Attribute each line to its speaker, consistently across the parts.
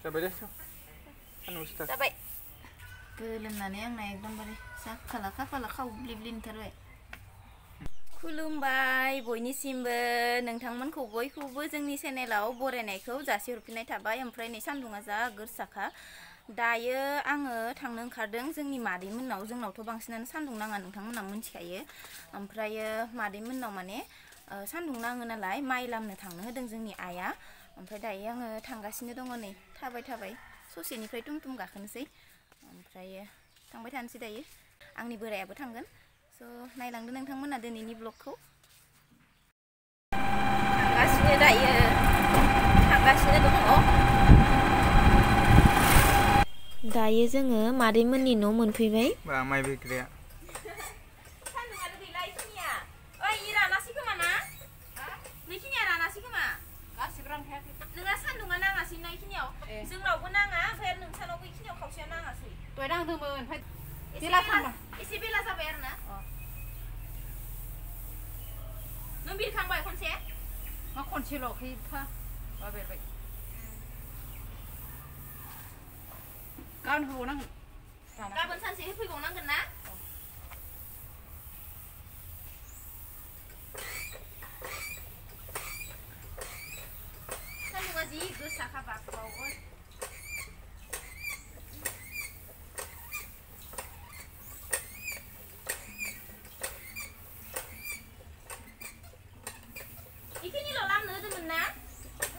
Speaker 1: जाबाय दे सानदुं स्टार्ट
Speaker 2: जाबाय गोलोमनानै आंना एकदमबारे साखाला खाफाला खावब्लिब्लिनथारबाय खुलुमबाय बयनिसिमबो नोंथांमोनखौ बयखौबो जोंनि चेनेलाव बरायनायखौ जासिहरफिननाय थाबाय ओमफ्राय नै सान्दुङा जा गोसाखा दायो आङो थांनो ओंखारदों जोंनि मादैमोननाव जोंनावथ' बांसिनानो सान्दुं नाङा नोंथांमोना मिथिखायो ओमफ्रायो मादैमोननाव माने सान्दुं नाङो नालाय माइ लामनो थांनो होदों जोंनि आइया ओमफ्राय दायो आङो थांगासिनो दङ नै थाबाय ससेनिफ्राय टुमटुम गाखोनोसै ओमफ्रायो थांबाय थानोसै दायो आंनि बोरायाबो थांगोन स' नायलांदो नोंथांमोना दिनैनि ब्लगखौ थांगासिनो दायो थांगासिनो दङ दायो जोङो मादैमोननि न' मोनफैबाय
Speaker 1: बा माइ बेग्राया
Speaker 2: सान्दुङानो गैला इखिनिया ओइ इ रानासै खोमा ना बेखिनिया रानासै खोमा गासिबो रानखायाखै नोंहा सान्दुङा नाङासै ना इखिनियाव जोंनावबो नाङा ओमफ्राय नोंसानावबो इखिनियाव खावसेया नाङासै
Speaker 3: दहाय नांदोंमोन ओमफ्राय
Speaker 2: एसे बेला जाबाय आरो ना नों बिरखांबाय खनसे
Speaker 3: मा खनसेल' खैथा बाबेरबाय गाबोन होबावनांगोन
Speaker 2: गाबोन सानसे होफैबावनांगोन ना सान्दुङा जि गोसाखा बाथौआव इखिनिल' लामनो होदोंमोन ना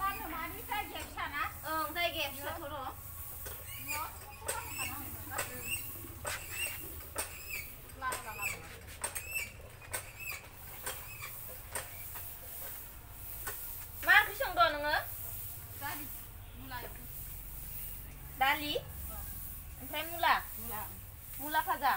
Speaker 2: लामनो मानि जायगाया फिसा ना ओं जायगाया फिसाथ' र' मा ओंख्रि संदो नोङो दालि ओमफ्राय मुला भाजा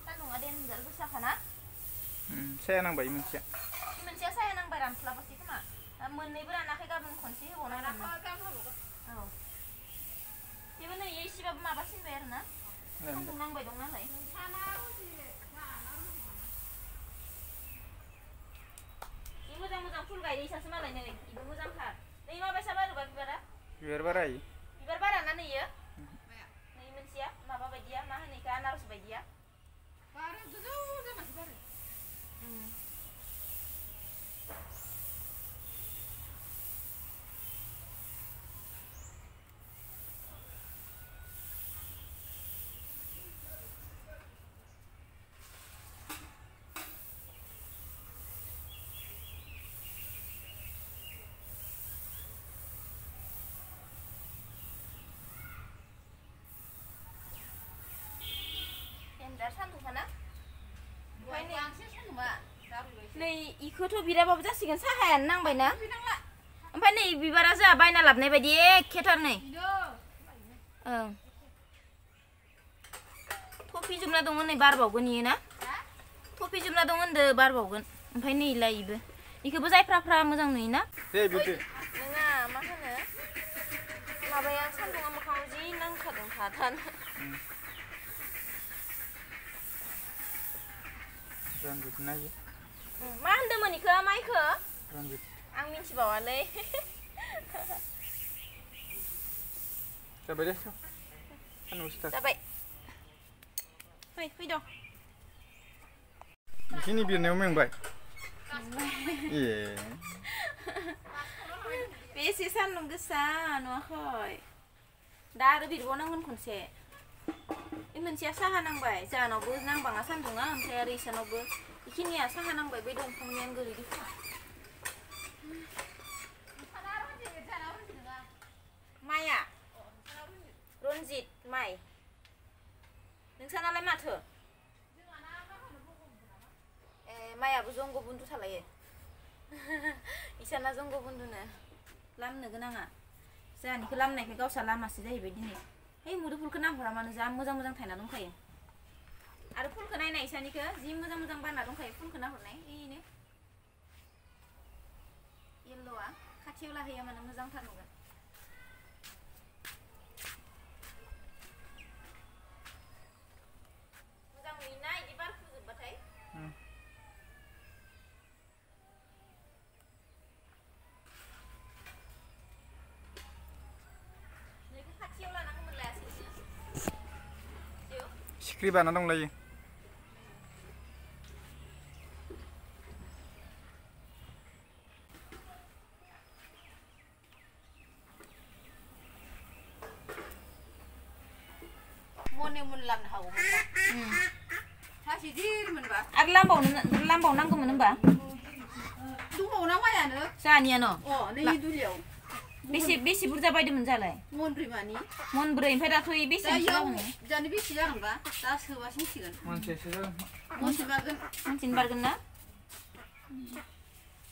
Speaker 2: सान्दुङा देनजार गोसाखा ना
Speaker 1: साया नांबाय मोनसेया
Speaker 2: साया नांबाय रानस्लाबासै खोमा मोननैबो रानाखै गाबोन खनसे होबावनांगोन औ बेबो नै एसेबाबो माबासिनबाय आरो ना सान्दुं नांबाय दं नालाय मोजां फुल गायदो इसासो मालाय नै इबो मोजांथार नै माबायसा बारोबा
Speaker 1: बिबार बाराय
Speaker 2: बिबार बाराना नै इयो नै मोनसेया माबा बायदिया मा होनो इखो आनारस बायदिया
Speaker 3: बारो गोजौ जामासो बारो
Speaker 2: सान्दुंखाना नै इखौथ' बिराबाबो जासिगोन साहायानो नांबायना ओमफ्राय नै बिबारा जोंहा बायना लाबोनाय बायदि एखेथार नै ओं थफिजोबना दङ नै बारबावगोन इयो ना थफिजोबना दङ होनदो बारबावगोन ओमफ्राय नैलाय इबो इखौबो जायफ्राफ्रा मोजां नुयोना नङा मा होनो माबाया सान्दुङा मोखाङाव जि नांखादों थानो
Speaker 1: रनजित नायो
Speaker 2: मा होनदोंमोन इखो माइखो
Speaker 1: रनजित
Speaker 2: आं मिथिबावालै
Speaker 1: जाबाय दे सानदुं स्टार्ट
Speaker 2: जाबाय फैद'
Speaker 1: बेखिनि बिरनायाव मेंबाय
Speaker 2: बेसे सान्दुं गोसा नुवाखै दा आरो बिरबावनांगोन खनसे बे मोनसेया साहा नांबाय जाहानावबो नांबाङा सान्दुङा ओमफ्राय आरो इसानावबो इखिनिया साहा नांबाय बै दंफांनियानो गोलैदो माइया रनजित माइ नोंसानालाय माथो माइयाबो जंग बन्धु थालायो इसाना जंग बन्धुनो लामनो गोनाङा जोंहानिखौ लामनायखौ गावसा लामासो जाहैबाय दिनै है मुदुफुलखौ नांहरा मानो जा मोजां थायना दंखायो आरो फुलखौ नायनाय इसानिखौ जि मोजां बारना दंखायो फुलखौ नाहरनाय ओइनो येल्ल'आ खाथियाव लाहैया मानो मोजांथार नुगोन
Speaker 1: सिख्रि बाना दंलायो
Speaker 3: मने मन लामनो हागौमोन ना सासे दिर मोनबा
Speaker 2: आरो लामबावनांगौमोन होमबा
Speaker 3: दंबावोना माइयानो
Speaker 2: जाहानिया न'
Speaker 3: नै दुलियाव
Speaker 2: बेसे बुरजा बायदोंमोन जालाय
Speaker 3: मनब्रै मानि
Speaker 2: मनब्रै ओमफ्राय दाथ' बेसे
Speaker 3: जानो बेसे जागोनबा दा सोबासो मिथिगोन
Speaker 1: मनसेसो जागोन
Speaker 3: मनसे बारगोन
Speaker 2: मनसेनो बारगोन ना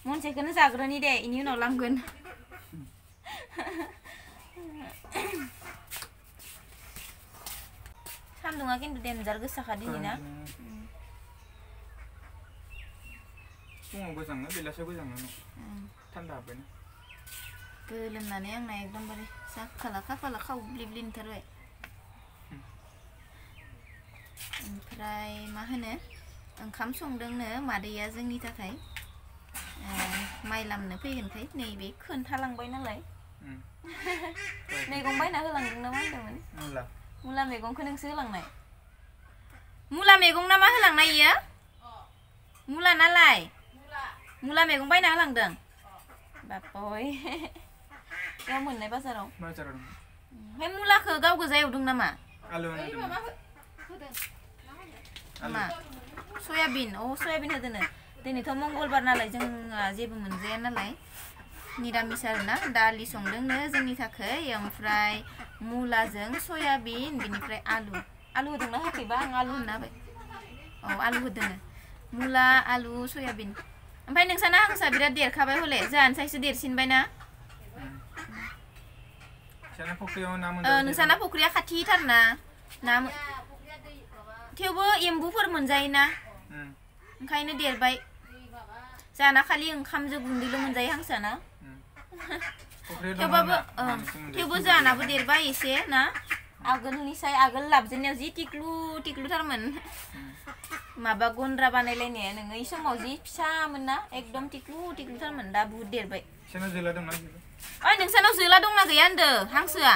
Speaker 2: मनसेखौनो जाग्रोनि दे इनि उनाव लामगोन सान्दुङा खिन्थु देनजार गोसाखा दिनै ना
Speaker 1: फुङाव गोजाङो बेलासियाव गोजाङो थान्दा हाबबायना
Speaker 2: गोलोमनानै आंना एकदमबारे जाखाला खाफाला खावब्लिब्लिनथारबाय ओमफ्राय मा होनो ओंखाम संदोंनो मादैया जोंनि थाखाय माइ लामनो फैगोनखाय नैबे खोन्थालांबाय नालाय मैगं बायना होलांदों ना मा होनदोंमोन मुला मैगंखौ नोंसो होलांनाय मुला मैगं ना मा होलांनाय इयो मुला नालाय मुला मैगं बायना होलांदों बापय गाव मोननाय बाजाराव ओमफ्राय मुलाखौ गाव गोजा एवदों नामा मा सयाबिन सयाबिन होदोनो दिनैथ' मंगलबार नालाय जोंहा जेबो मोनजाया नालाय निरामिस आरोना दालि संदोंनो जोंनि थाखाय ओमफ्राय मुलाजों सयाबिन बिनिफ्राय आलु होदोंना होखैबा आं आलु होनना होबाय आलु होदोंनो मुला आलु सयाबिन ओमफ्राय नोंसाना हांसोआ बिराद देरखाबाय हले जोंहानिसायसो देरसिनबाय ना नोंसाना फुख्रिया खाथिथार ना थेवबो एम्बुफोर मोनजायोना ओंखायनो देरबाय जाना खालि ओंखामजों गुन्दैल' मोनजायो हांसोना थेवबो जानाबो देरबाय एसे ना आगोल लाबजेननायाव जि टिक्लुथारमोन माबा गन्द्रा बानायलायनाया नोङो इ समाव जि फिसामोन ना एकदम टिक्लुथारमोन दा बुहुद देरबाय ओइ नोंसानाव जोला दंना गैया होनदो हांसोआ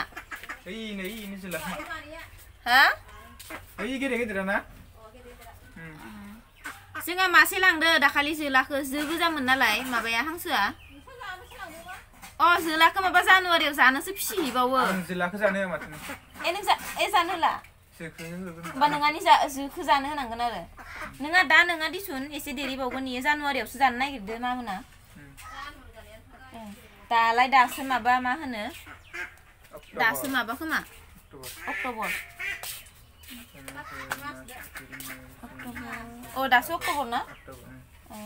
Speaker 2: हा जोंहा मासे लांदो दाखालि जोलाखौ जो गोजामोन नालाय माबाया हांसोआ जोलाखौ माबा जानुवारियाव जानोसो फिसिहैबावो
Speaker 1: जोलाखौ जानो होआ माथो
Speaker 2: जानो होला होमबा नोंहानि जोखौ जानो होनांगोन आरो नोंहा दिसुन एसे देरिबावगोन इयो जानुवारियावसो जानो नागिरदो मा मोना दासो माबा मा होनो दासो माबा खोमा अक्ट'बर दासो अक्ट'बर ना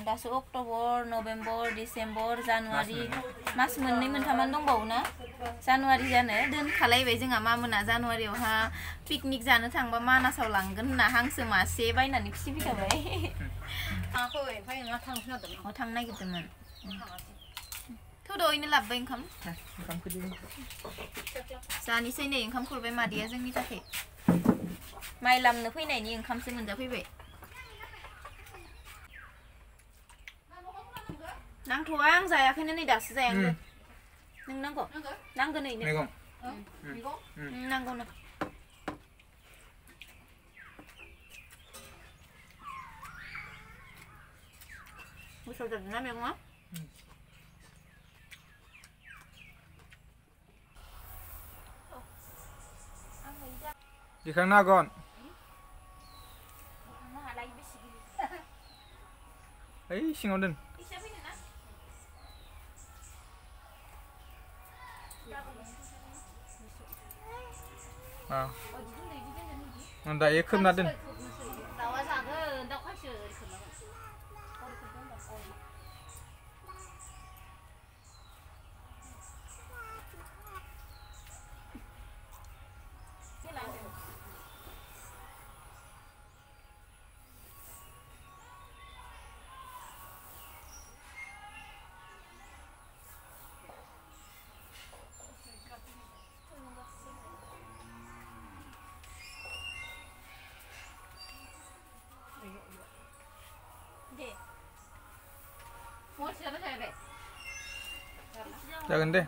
Speaker 2: दासो अक्ट'बर नभेम्बर डिसेम्बर जानुवारि मास मोननै मोनथामानो दंबावो ना जानुवारि जानो दोनखालायबाय जोंहा मा मोना जानुवारियावहा पिकनिक जानो थांबा मानासाव लांगोन होनना हांसो मासे बायनानै फिसिफैखाबाय थांनो नागिरदोंमोन थ' दहायनो लाबोबाय ओंखाम जानोसै नै ओंखाम खुरबाय मादैया जोंनि थाखाय माइ लामनो फैनायनि ओंखामसो मोनजाफैबाय नांथ'आ आं जायाखैनो नै दासो जायाखै नों नांगौ नांगौ नै नांगौ ना गोथाव जादोंना मैगङा
Speaker 1: दिखांनो हागोन ओइ सिङाव दोन दायो खोबना दोन जागोन दे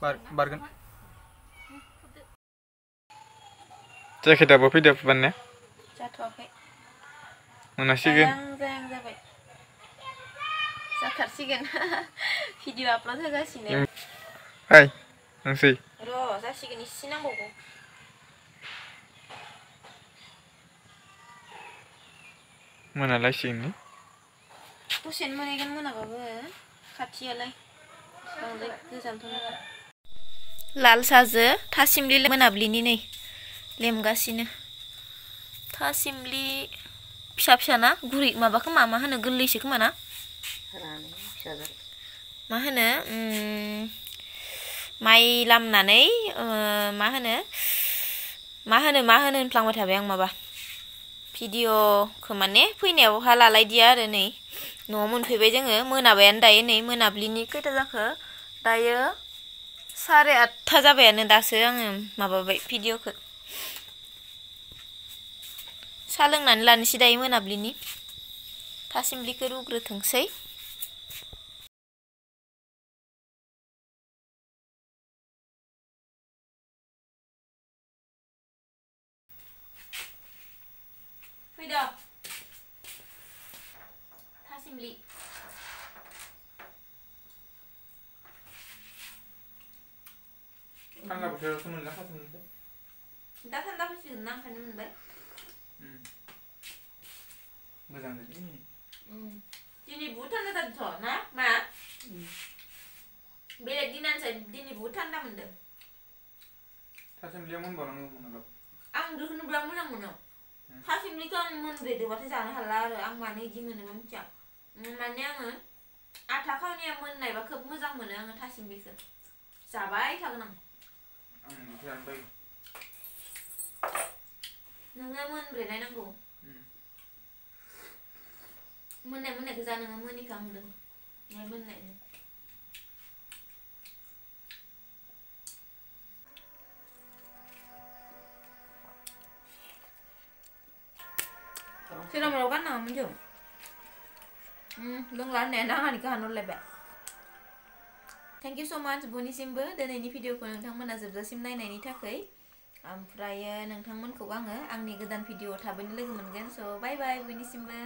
Speaker 1: बारगोन जेकेटआबो फैदो फुबानने
Speaker 2: जाथ'वाखै
Speaker 1: मोनासिगोन
Speaker 2: जायां जाबाय जाथारसिगोन भिडिअ आपल'ड होगासिनो
Speaker 1: हाय नोंसै
Speaker 2: र' जासिगोन इसे नांबावगौ
Speaker 1: मोनालायसिगोन
Speaker 2: दसेनो मोनहैगोन मोनाबाबो खाथियालाय बांद्राय गोजानथ' नङा लाल साजो थासिमलि मोनाब्लिनि नै लेमगासिनो थासिमलि फिसा फिसा ना गुरै माबा खोमा मा होनो गोरलैसो खोमा ना मा होनो माइ लामनानै मा होनो होनफ्लांबाय थाबाय आं माबा भिडिअखौ माने फैनायावहा लालायदिया आरो नै न'आव मोनफैबाय जोङो मोनाबायानो दायो नै मोनाब्लिनि खैथा जाखो दायो 8:30 जाबायानो दासो आङो माबाबाय भिडिअखौ साहा लोंनानै लानोसै दायो मोनाब्लिनि थासिमलिखौ रुग्रोथोंसै फैद' थासिमलि
Speaker 1: थान्दा बोथोरावसो मोनला थासिमलिखौ
Speaker 2: दा थान्दा फैसिगोन ना ओंखायनो मोनबाय
Speaker 1: मोजां जादों
Speaker 2: दिनै बहुद थान्दा जादोंथ' ना मा बेलेग दिनानिसाय दिनै बहुद थान्दा मोनदों
Speaker 1: थासिमलिया मोनबावनांगौमोन र'
Speaker 2: आं बेखौनो बिराद मोजां मोनो थासिमलिखौ आं मोनब्रेदोबाथाय जानो हाला आरो आं मानो इदि मोनोबो मिथिया माने आङो आथा खावनिया मोननायबा खोब मोजां मोनो आङो थासिमलिखौ जाबाय थागोन आं
Speaker 1: जानो बायो
Speaker 2: नोङो मोनब्रेनाय नांगौ मोननायखौ जा नोङो मोनिखौ आं होनदों मोननाय Sinamulau kan namun jom. Lenglan enak nih kan lebih. Thank you so much bonisimबो दिनैनि भिडिअखौ नोंथांमोना जोबजासिम नायनायनि थाखाय ओमफ्राय नोंथांमोनखौ आङो आंनि गोदान भिडिअ थाबैनो लोगो मोनगोन स' बाय बाय बयनिसिमबो